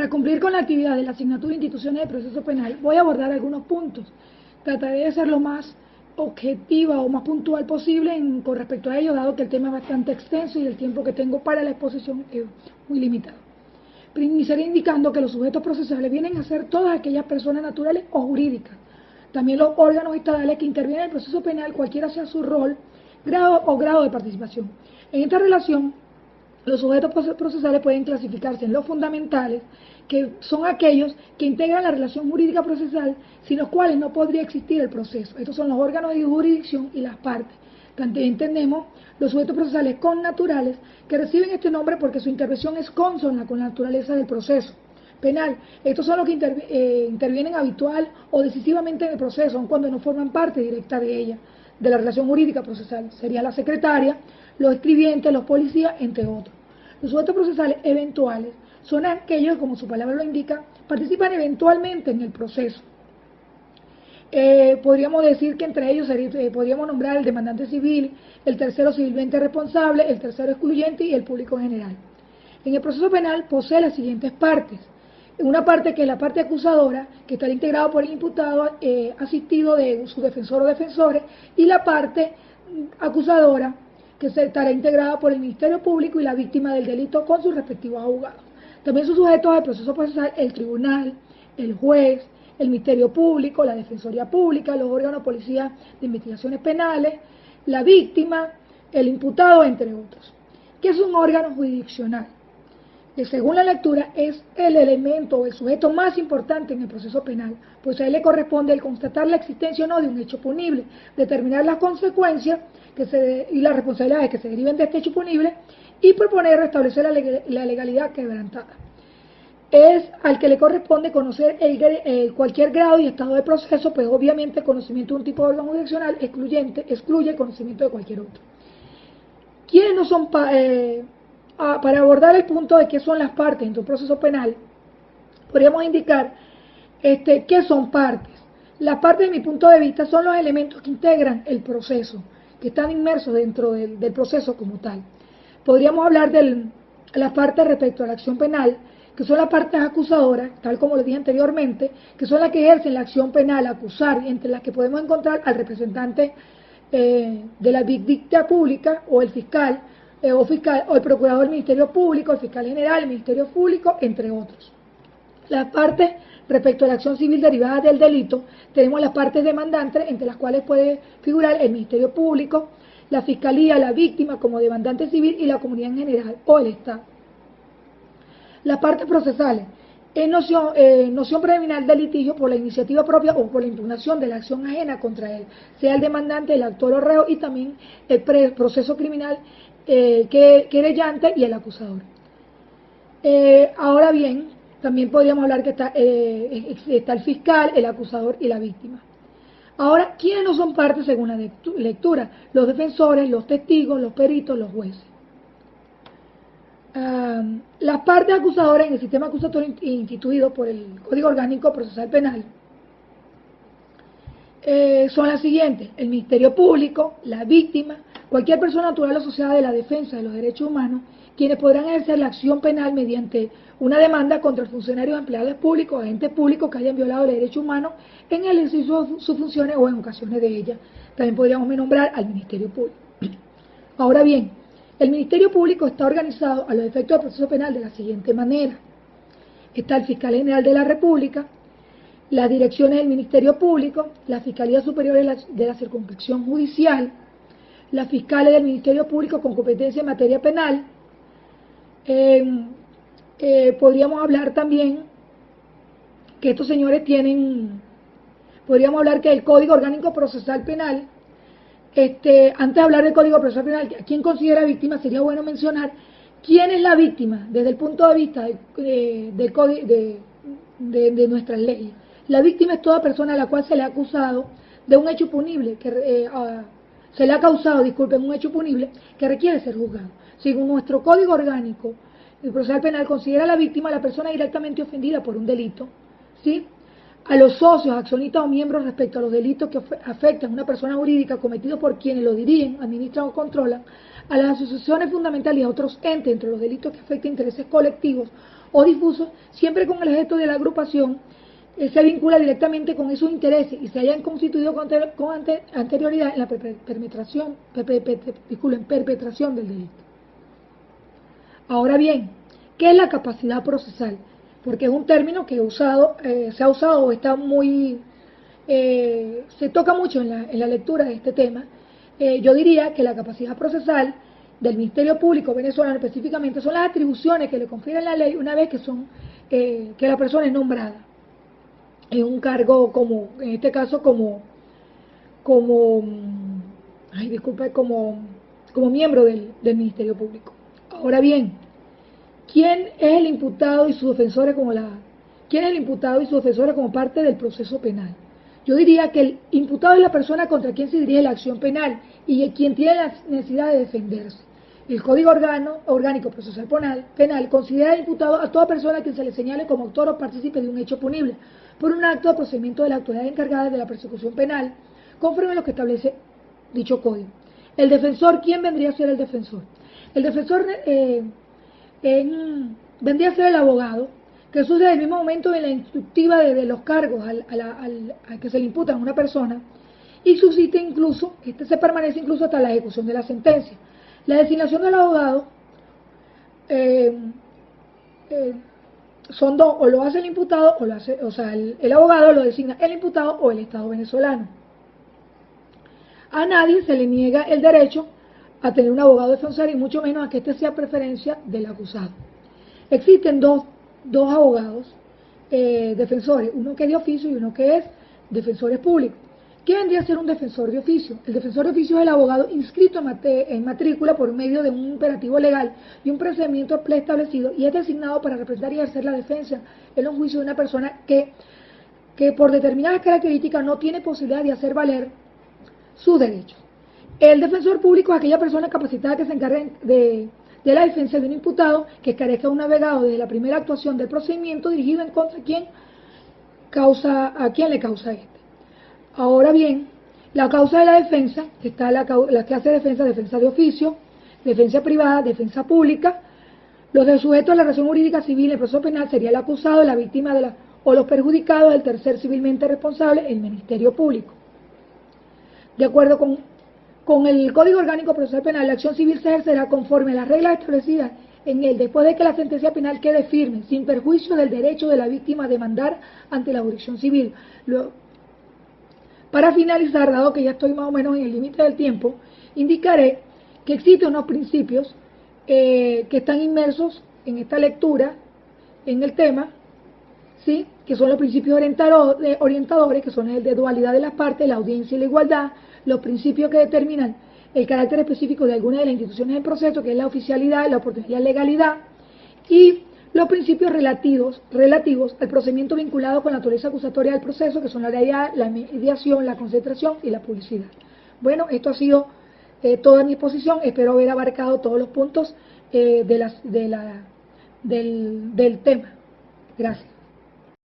Para cumplir con la actividad de la asignatura de instituciones de proceso penal, voy a abordar algunos puntos. Trataré de ser lo más objetiva o más puntual posible con respecto a ello, dado que el tema es bastante extenso y el tiempo que tengo para la exposición es muy limitado. Iniciaré indicando que los sujetos procesales vienen a ser todas aquellas personas naturales o jurídicas, también los órganos estatales que intervienen en el proceso penal, cualquiera sea su rol, grado de participación. En esta relación, los sujetos procesales pueden clasificarse en los fundamentales, que son aquellos que integran la relación jurídica procesal, sin los cuales no podría existir el proceso. Estos son los órganos de jurisdicción y las partes. También entendemos los sujetos procesales connaturales, que reciben este nombre porque su intervención es consona con la naturaleza del proceso penal. Estos son los que intervienen habitual o decisivamente en el proceso, aun cuando no forman parte directa de ella, de la relación jurídica procesal. Sería la secretaria, los escribientes, los policías, entre otros. Los sujetos procesales eventuales son aquellos, como su palabra lo indica, participan eventualmente en el proceso. Podríamos decir que entre ellos podríamos nombrar el demandante civil, el tercero civilmente responsable, el tercero excluyente y el público en general. En el proceso penal posee las siguientes partes. Una parte que es la parte acusadora, que estará integrada por el imputado asistido de su defensor o defensores, y la parte acusadora, que estará integrada por el Ministerio Público y la víctima del delito con sus respectivos abogados. También son sujetos al proceso procesal el tribunal, el juez, el Ministerio Público, la Defensoría Pública, los órganos de policía de investigaciones penales, la víctima, el imputado, entre otros. ¿Qué es un órgano jurisdiccional? Que según la lectura es el elemento o el sujeto más importante en el proceso penal, pues a él le corresponde el constatar la existencia o no de un hecho punible, determinar las consecuencias y las responsabilidades que se deriven de este hecho punible y proponer restablecer la legalidad quebrantada. Es al que le corresponde conocer cualquier grado y estado de proceso, pues obviamente el conocimiento de un tipo de órgano jurisdiccional excluye el conocimiento de cualquier otro. ¿Quiénes no son para abordar el punto de qué son las partes en un proceso penal? Podríamos indicar qué son partes. Las partes, de mi punto de vista, son los elementos que integran el proceso, que están inmersos dentro del proceso como tal. Podríamos hablar de las partes respecto a la acción penal, que son las partes acusadoras, tal como lo dije anteriormente, que son las que ejercen la acción penal, acusar, y entre las que podemos encontrar al representante de la víctima pública, o el fiscal, o el procurador del Ministerio Público, el fiscal general, el Ministerio Público, entre otros. Las partes respecto a la acción civil derivada del delito, tenemos las partes demandantes, entre las cuales puede figurar el Ministerio Público, la Fiscalía, la víctima como demandante civil y la comunidad en general, o el Estado. Las partes procesales es noción preliminar del litigio por la iniciativa propia o por la impugnación de la acción ajena contra él, sea el demandante, el actor o reo, y también el proceso criminal querellante y el acusador. Ahora bien, también podríamos hablar que está el fiscal, el acusador y la víctima. Ahora, ¿quiénes no son partes según la lectura? Los defensores, los testigos, los peritos, los jueces. Las partes acusadoras en el sistema acusatorio instituido por el Código Orgánico Procesal Penal son las siguientes: el Ministerio Público, la víctima, cualquier persona natural asociada de la defensa de los derechos humanos, quienes podrán ejercer la acción penal mediante una demanda contra funcionarios, empleados públicos, agentes públicos que hayan violado el derecho humano en el ejercicio de sus funciones o en ocasiones de ellas. También podríamos nombrar al Ministerio Público. Ahora bien, el Ministerio Público está organizado a los efectos del proceso penal de la siguiente manera. Está el Fiscal General de la República, las direcciones del Ministerio Público, la Fiscalía Superior de la Circunscripción Judicial, las fiscales del Ministerio Público con competencia en materia penal. Podríamos hablar también que estos señores podríamos hablar que el Código Orgánico Procesal Penal, antes de hablar del Código Procesal Penal, ¿a quién considera víctima? Sería bueno mencionar quién es la víctima desde el punto de vista de nuestras leyes. La víctima es toda persona a la cual se le ha acusado de un hecho punible, se le ha causado, un hecho punible que requiere ser juzgado. Según nuestro Código Orgánico, el Procesal Penal considera a la víctima la persona directamente ofendida por un delito, ¿sí? A los socios, accionistas o miembros respecto a los delitos que afectan a una persona jurídica cometidos por quienes lo dirigen, administran o controlan, a las asociaciones fundamentales y a otros entes entre los delitos que afectan intereses colectivos o difusos, siempre con el objeto de la agrupación se vincula directamente con esos intereses y se hayan constituido con anterioridad en la perpetración del delito. Ahora bien, ¿qué es la capacidad procesal? Porque es un término que se ha usado o está muy, se toca mucho en la lectura de este tema. Yo diría que la capacidad procesal del Ministerio Público venezolano específicamente son las atribuciones que le confiere la ley una vez que la persona es nombrada en un cargo como, en este caso como miembro del Ministerio Público. Ahora bien, ¿quién es el imputado y sus defensores como parte del proceso penal? Yo diría que el imputado es la persona contra quien se dirige la acción penal y quien tiene la necesidad de defenderse. El Código Orgánico Procesal Penal considera imputado a toda persona a quien se le señale como autor o partícipe de un hecho punible por un acto o procedimiento de la autoridad encargada de la persecución penal, conforme a lo que establece dicho código. El defensor, ¿quién vendría a ser el defensor? El defensor vendría a ser el abogado, que surge del mismo momento en la instructiva de los cargos al que se le imputan a una persona y subsiste incluso, se permanece incluso hasta la ejecución de la sentencia. La designación del abogado son dos, o lo hace el imputado, el abogado lo designa el imputado o el Estado venezolano. A nadie se le niega el derecho a tener un abogado defensor y mucho menos a que éste sea preferencia del acusado. Existen dos abogados defensores, uno que es de oficio y uno que es defensores públicos. ¿Qué vendría a ser un defensor de oficio? El defensor de oficio es el abogado inscrito en matrícula por medio de un imperativo legal y un procedimiento preestablecido y es designado para representar y ejercer la defensa en un juicio de una persona que por determinadas características no tiene posibilidad de hacer valer sus derechos. El defensor público es aquella persona capacitada que se encargue de la defensa de un imputado que carezca de un abogado desde la primera actuación del procedimiento dirigido en contra a quien le causa este. Ahora bien, la causa de la defensa, está la clase de defensa de oficio, defensa privada, defensa pública. Los de sujetos a la relación jurídica civil en el proceso penal sería el acusado, la víctima o los perjudicados, el tercer civilmente responsable, el Ministerio Público. De acuerdo con el Código Orgánico Procesal Penal, la acción civil se ejercerá conforme a las reglas establecidas en él, después de que la sentencia penal quede firme, sin perjuicio del derecho de la víctima a demandar ante la jurisdicción civil. Para finalizar, dado que ya estoy más o menos en el límite del tiempo, indicaré que existen unos principios que están inmersos en esta lectura, en el tema, ¿sí? Que son los principios orientadores, que son el de dualidad de las partes, la audiencia y la igualdad, los principios que determinan el carácter específico de alguna de las instituciones del proceso, que es la oficialidad, la oportunidad y la legalidad, y los principios relativos al procedimiento vinculado con la naturaleza acusatoria del proceso, que son la realidad, la mediación, la concentración y la publicidad. Bueno, esto ha sido toda mi exposición. Espero haber abarcado todos los puntos del tema. Gracias.